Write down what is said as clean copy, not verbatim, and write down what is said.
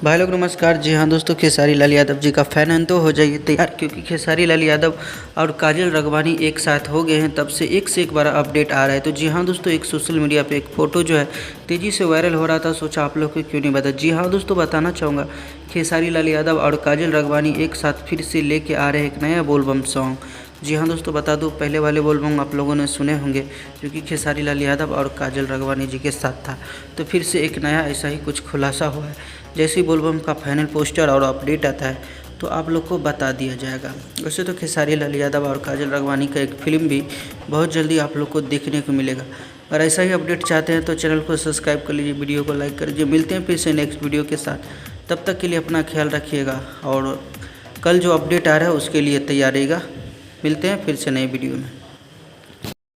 भाई लोग नमस्कार। जी हाँ दोस्तों, खेसारी लाल यादव जी का फ़ैन है तो हो जाइए तैयार, क्योंकि खेसारी लाल यादव और काजल राघवानी एक साथ हो गए हैं। तब से एक बड़ा अपडेट आ रहा है। तो जी हाँ दोस्तों, एक सोशल मीडिया पे एक फ़ोटो जो है तेज़ी से वायरल हो रहा था। सोचा आप लोग को क्यों नहीं बता। जी हाँ दोस्तों, बताना चाहूँगा खेसारी लाल यादव और काजल राघवानी एक साथ फिर से लेके आ रहे हैं एक नया बोलबम सॉन्ग। जी हाँ दोस्तों, बता दूं पहले वाले बोलबम आप लोगों ने सुने होंगे, क्योंकि खेसारी लाल यादव और काजल राघवानी जी के साथ था। तो फिर से एक नया ऐसा ही कुछ खुलासा हुआ है। जैसे ही बोलबम का फाइनल पोस्टर और अपडेट आता है तो आप लोग को बता दिया जाएगा। वैसे तो खेसारी लाल यादव और काजल राघवानी का एक फ़िल्म भी बहुत जल्दी आप लोग को देखने को मिलेगा। अगर ऐसा ही अपडेट चाहते हैं तो चैनल को सब्सक्राइब कर लीजिए, वीडियो को लाइक कर लीजिए। मिलते हैं फिर से नेक्स्ट वीडियो के साथ। तब तक के लिए अपना ख्याल रखिएगा और कल जो अपडेट आ रहा है उसके लिए तैयार रहिएगा। मिलते हैं फिर से नए वीडियो में।